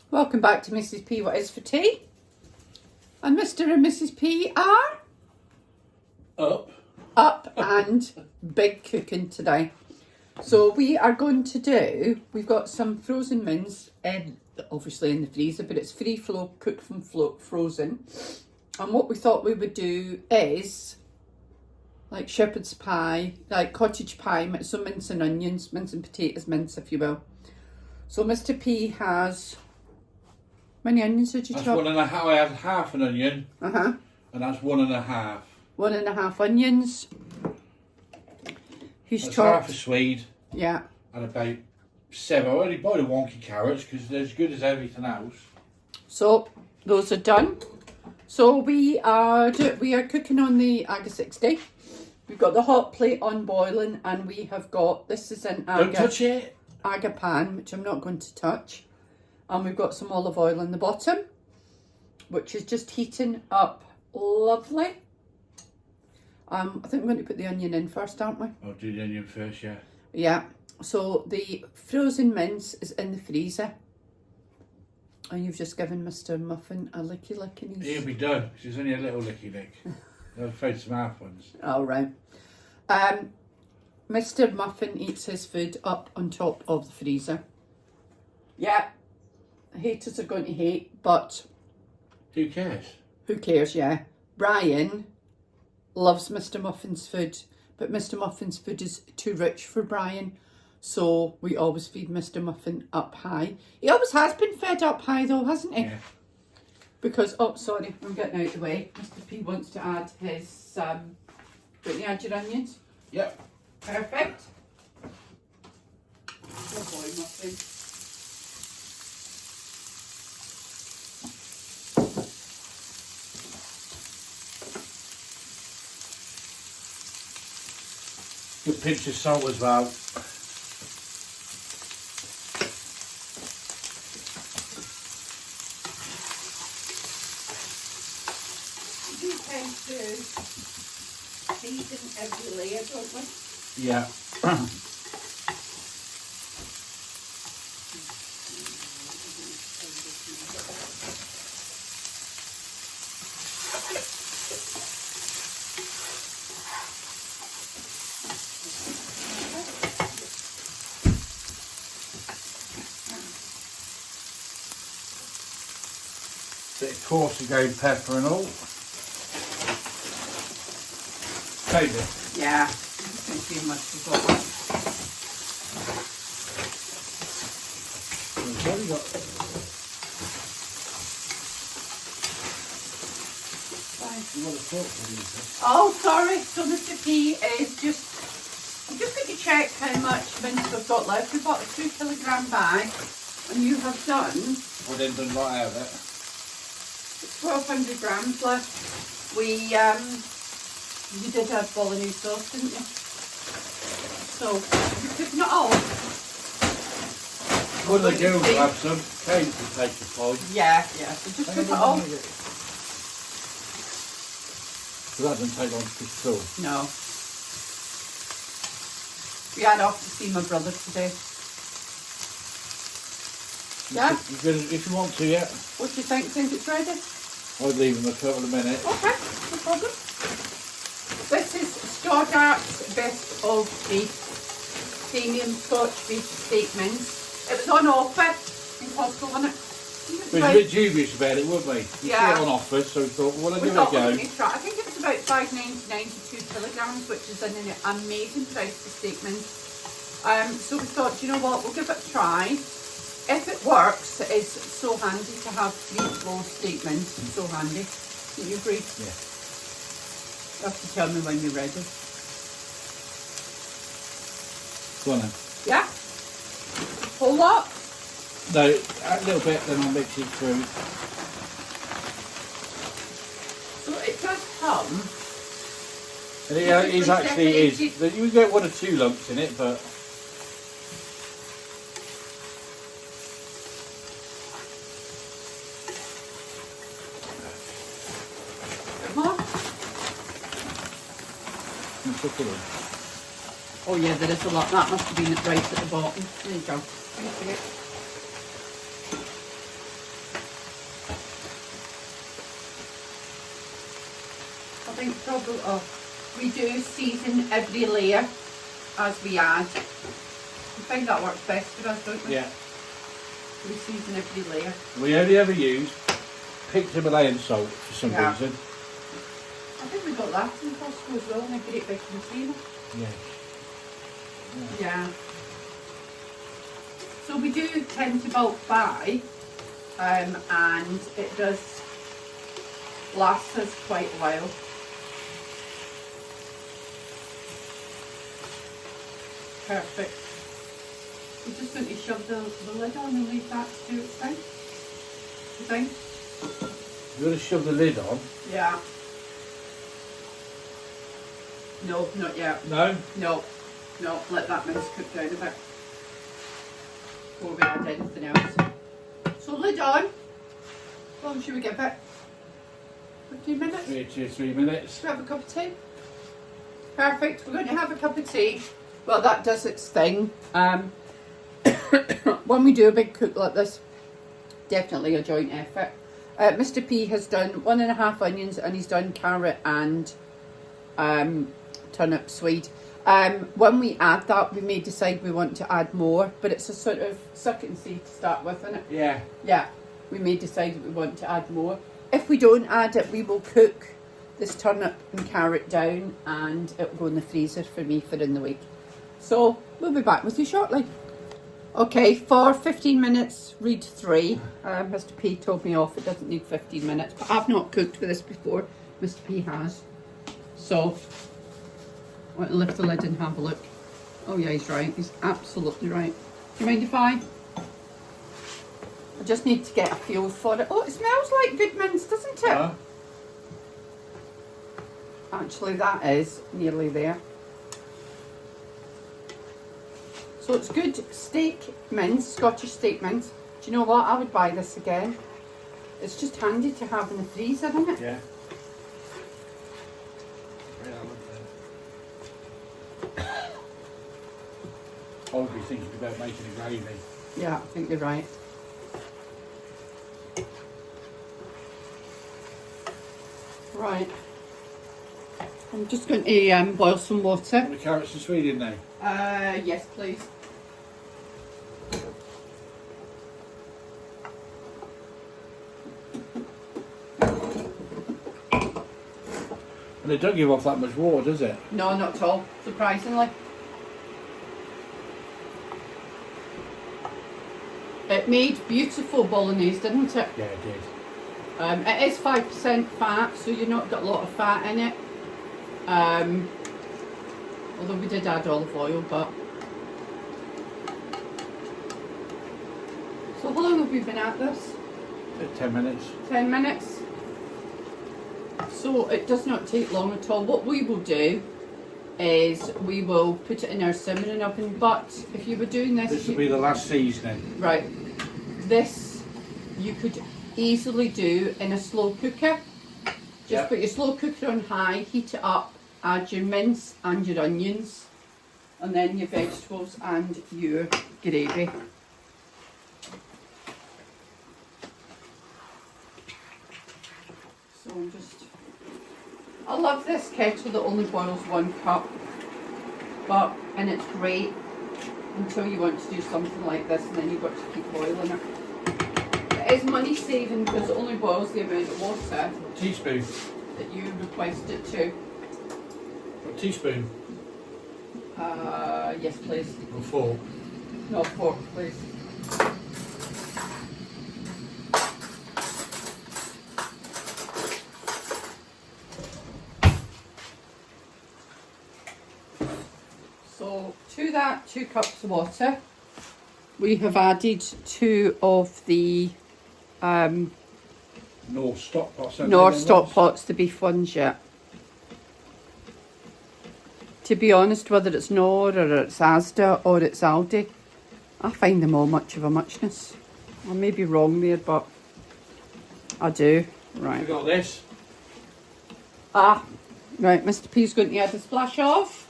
Welcome back to Mrs. P What Is For Tea. And Mr. and Mrs. P are up and big cooking today. So we are going to do, we've got some frozen mince, obviously in the freezer, but it's free flow, cooked from frozen. And what we thought we would do is like shepherd's pie, like cottage pie, so mince and onions, mince and potatoes, mince if you will. So Mr. P has, how many onions did you chop? That's 1.5. I had half an onion. And that's 1.5. 1.5 onions. He's that's chopped half a swede. Yeah. And about 7. I only buy the wonky carrots because they're as good as everything else. So those are done. So we are cooking on the Aga 60. We've got the hot plate on boiling, and we have got, this is an Don't touch it. Aga pan, which I'm not going to touch. And we've got some olive oil on the bottom, which is just heating up lovely. I think we're going to put the onion in first, aren't we? I'll do the onion first, yeah. Yeah. So the frozen mince is in the freezer. And you've just given Mr. Muffin a licky lick. And He'll be done, because it's only a little licky lick. I've found some half ones. All right. Mr. Muffin eats his food up on top of the freezer. Yeah. Haters are going to hate, but who cares? Who cares, yeah. Brian loves Mr. Muffin's food, but Mr. Muffin's food is too rich for Brian, so we always feed Mr. Muffin up high. He always has been fed up high though, hasn't he? Yeah. Because, oh sorry, I'm getting out of the way. Mr. P wants to add his, don't you add your onions? Yep. Perfect. Oh boy, Muffin. Good pinch of salt as well. We tend to season every layer, don't we? Yeah. Bit of coarse again, pepper and all. Taste it. Yeah, don't see much as well. What have you got? You want a fork for these? Oh, sorry. So Mr. P is just, I'm just going to check how much mince we've got left. We've got a 2 kilogram bag, and you have done, Well, then done right out of it. 1,200 grams left. You did have bolognese sauce, didn't you? So, you're cooking it all. One of the girls will have some. Kate will take the pie. Yeah, so just cook it all. So that doesn't take long to cook at all. No. We had off to see my brother today. Yeah? If you want to, yeah. What do you think? Think it's ready? I'd leave them a couple of minutes. Okay, no problem. This is Stoddart's Best of Beef Premium Scotch Beef Steak Mince. It was on offer in Costco, wasn't it? We were a bit dubious about it, weren't we? We Yeah. see it on offer, so we thought, well, I'll give it a thought go. we would try. I think it was about $5.99 to 2 kilograms, which is an amazing price for steak mince. So we thought, you know what, we'll give it a try. If it works, it's so handy to have free flow steak mince. It's so handy. Do you agree? Yeah. You have to tell me when you're ready. Go on then. Yeah? Whole lot? No, a little bit, then I'll mix it through. So it does come. And it is actually is. You get 1 or 2 lumps in it, but More? Oh yeah, there is a lot. That must have been right at the bottom. There you go. think probably, we do season every layer as we add. We find that works best for us, don't we? Yeah. We season every layer. We only ever use picked Himalayan salt for some reason. I think we got that from Costco as well in a great big container. Yeah. So we do tend to bulk buy, and it does last us quite a while. Perfect. We're just going to shove the lid on and leave that to do its thing. You think? You're going to shove the lid on? Yeah. No, not yet. No? No. No, let that mince cook down a bit before we add anything else. So lid on. How long should we give it? 15 minutes? 3 minutes. Should we have a cup of tea? Perfect. We're going to have a cup of tea. Well, that does its thing. When we do a big cook like this, definitely a joint effort. Mr. P has done 1.5 onions and he's done carrot and turnip swede. When we add that, we may decide we want to add more, but it's a sort of suck it and see to start with, isn't it? Yeah. Yeah, we may decide that we want to add more. If we don't add it, we will cook this turnip and carrot down and it will go in the freezer for me for in the week. So we'll be back with you shortly. Okay, for 15 minutes, read 3. Mr. P told me off, it doesn't need 15 minutes, but I've not cooked with this before. Mr. P has. So, I want to lift the lid and have a look. Oh yeah, he's right. He's absolutely right. Do you mind if I just need to get a feel for it. Oh, it smells like good mince, doesn't it? Actually, that is nearly there. So it's good steak mince, Scottish steak mince. Do you know what? I would buy this again. It's just handy to have in the freezer, isn't it? Yeah. I would be thinking about making a gravy. Yeah, I think you're right. Right. I'm just going to boil some water. Put the carrots and swede in there. Yes, please. And it don't give off that much water, does it? No, not at all, surprisingly. It made beautiful bolognese, didn't it? Yeah, it did. It is 5% fat, so you've not got a lot of fat in it. Although we did add olive oil, but... So how long have we been at this? 10 minutes. 10 minutes. So it does not take long at all. What we will do is we will put it in our simmering oven, but if you were doing this... This will be the last seasoning. Right. This you could easily do in a slow cooker. Just put your slow cooker on high, heat it up, add your mince and your onions, and then your vegetables and your gravy. So I'm just... I love this kettle that only boils 1 cup, and it's great until you want to do something like this, and then you've got to keep boiling it. It is money saving because it only boils the amount of water Teaspoon. that you request it to. A teaspoon. Yes, please. Or fork. No, fork, please. So to that 2 cups of water, we have added 2 of the North stock pots. North stock pots, the beef ones, yeah. To be honest, whether it's Nor or it's Asda or it's Aldi, I find them all much of a muchness. I may be wrong there, but I do. Right. We got this. Ah, right. Mr. P's going to add a splash of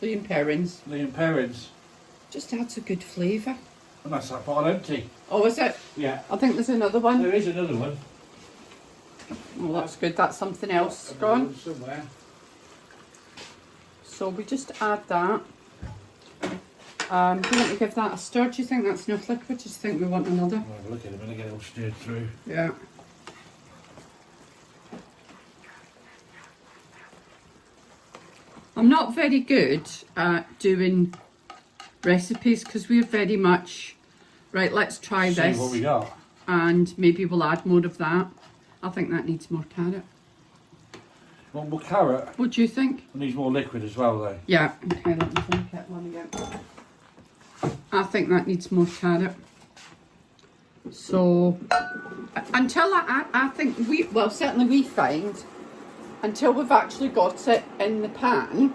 Liam Perrins. Liam Perrins. Just adds a good flavour. And that's that pot empty. Oh, is it? Yeah. I think there's another one. There is another one. Well, that's good. That's something else gone. Somewhere. So we just add that. Do you want to give that a stir? Do you think that's enough liquid? Do you think we want another? I'll have a look at it when I get it all stirred through. Yeah. I'm not very good at doing recipes because we're very much, right, let's try See this. what we got. And maybe we'll add more of that. I think that needs more carrot. Want more carrot? What do you think? It needs more liquid as well though. Yeah, okay, let me think it one again. I think that needs more carrot. So, until I think well, certainly we find, until we've actually got it in the pan,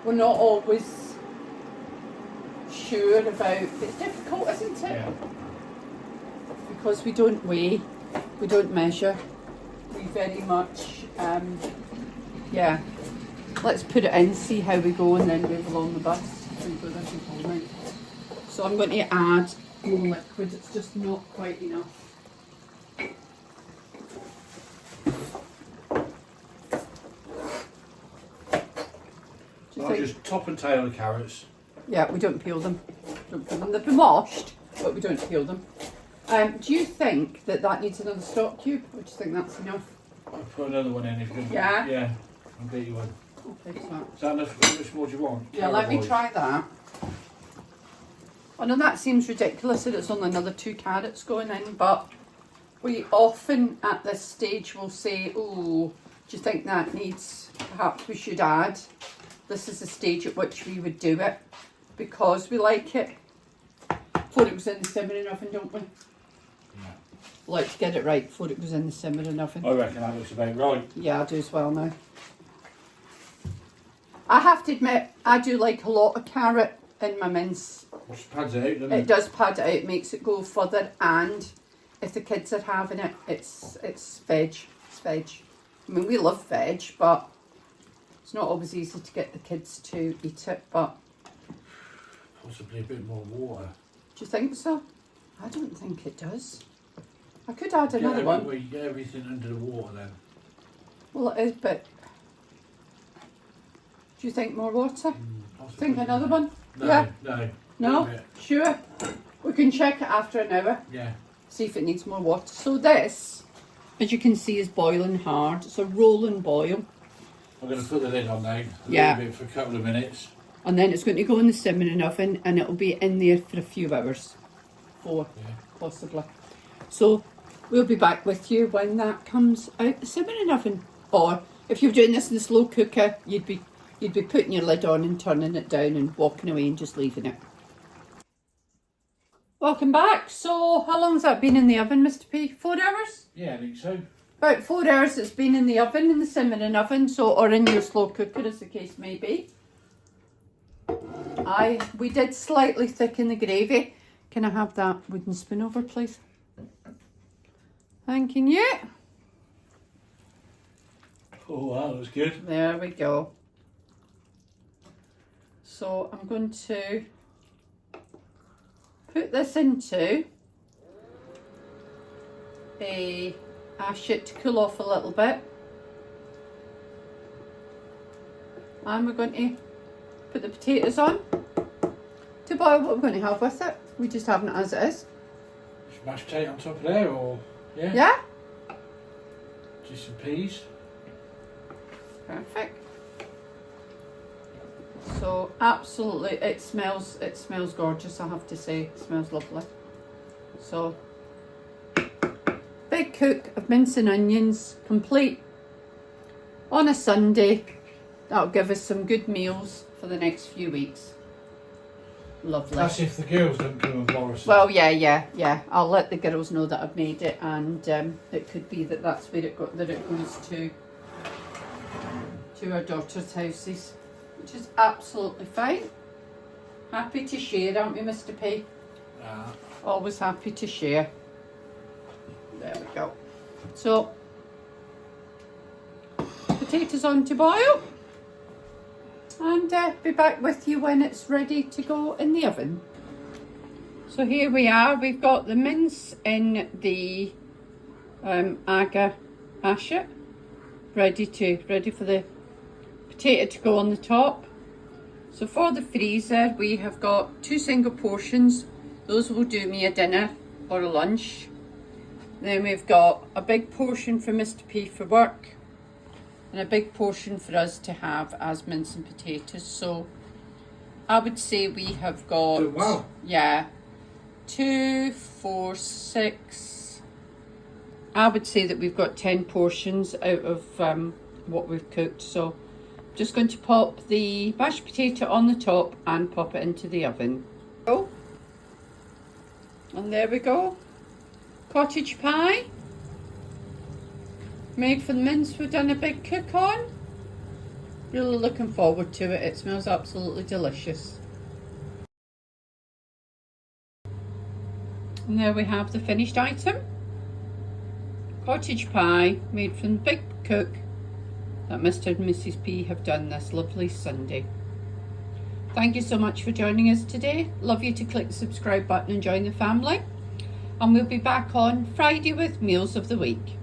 we're not always sure about, it's difficult, isn't it? Yeah. Because we don't weigh, we don't measure, we very much, yeah. Let's put it in, see how we go, and then move along the bus. So I'm going to add more liquid, it's just not quite enough. I'll just top and tail the carrots. Yeah, we don't peel them. They've been washed, but we don't peel them. Do you think that needs another stock cube, or do you think that's enough? I'll put another one in if you Yeah? Yeah, I'll get you one. Okay, so. Is that enough? How much more do you want? Yeah, let me try that. I know that seems ridiculous that it's only another 2 carrots going in, but we often at this stage will say, oh, do you think that needs, perhaps we should add. This is the stage at which we would do it because we like it. Before it was in the simmering oven, don't we? Yeah. Like to get it right before it goes in the simmering oven. I reckon that looks about right. Yeah, I do as well now. I have to admit, I do like a lot of carrot in my mince. Which pads it out, doesn't It it? does pad it out, makes it go further, and if the kids are having it, it's veg. It's veg. I mean, we love veg, but it's not always easy to get the kids to eat it. But Possibly a bit more water. do you think so? I don't think it does. I could add another one. Well, you get everything under the water then. Well, it is, but do you think more water? Possibly. Think another one? No, Yeah. no. No? Leave it. Sure. We can check it after an hour. Yeah. See if it needs more water. So this, as you can see, is boiling hard. It's a rolling boil. I'm going to put the lid on now. Yeah. Leave it for a couple of minutes. And then it's going to go in the simmering oven and it'll be in there for a few hours. 4, Yeah. possibly. So we'll be back with you when that comes out the simmering oven. Or if you're doing this in the slow cooker, you'd be putting your lid on and turning it down and walking away and just leaving it. Welcome back. So how long has that been in the oven, Mr. P? 4 hours? Yeah, I think so. About 4 hours it's been in the oven, in the simmering oven, so, or in your slow cooker as the case may be. We did slightly thicken the gravy. Can I have that wooden spoon over, please? Thanking you. Oh, that looks good. There we go. So I'm going to put this into ash it to cool off a little bit. And we're going to put the potatoes on to boil. What we're going to have with it, we just having it as it is. Mashed potato on top of there, or yeah? Yeah? Just some peas. Perfect. So absolutely, it smells gorgeous, I have to say. It smells lovely. So, big cook of mince and onions, complete on a Sunday. That'll give us some good meals for the next few weeks. Lovely. That's if the girls don't come and borrow some. Well, yeah. I'll let the girls know that I've made it, and it could be that's where it goes to our daughter's houses, which is absolutely fine. Happy to share, aren't we, Mr. P? Always happy to share. There we go. So, potatoes on to boil, and be back with you when it's ready to go in the oven. So here we are, we've got the mince in the agar ash it, ready for the potato to go on the top. So for the freezer, we have got 2 single portions. Those will do me a dinner or a lunch. Then we've got a big portion for Mr. P for work, and a big portion for us to have as mince and potatoes. So I would say we have got, wow. yeah, 2, 4, 6. I would say that we've got 10 portions out of what we've cooked. So just going to pop the mashed potato on the top and pop it into the oven. Oh, and there we go. Cottage pie made for the mince we've done a big cook on. Really looking forward to it. It smells absolutely delicious. And there we have the finished item. Cottage pie made from the Big Cook that Mr. and Mrs. P have done this lovely Sunday. Thank you so much for joining us today. Love you to click the subscribe button and join the family. And we'll be back on Friday with Meals of the Week.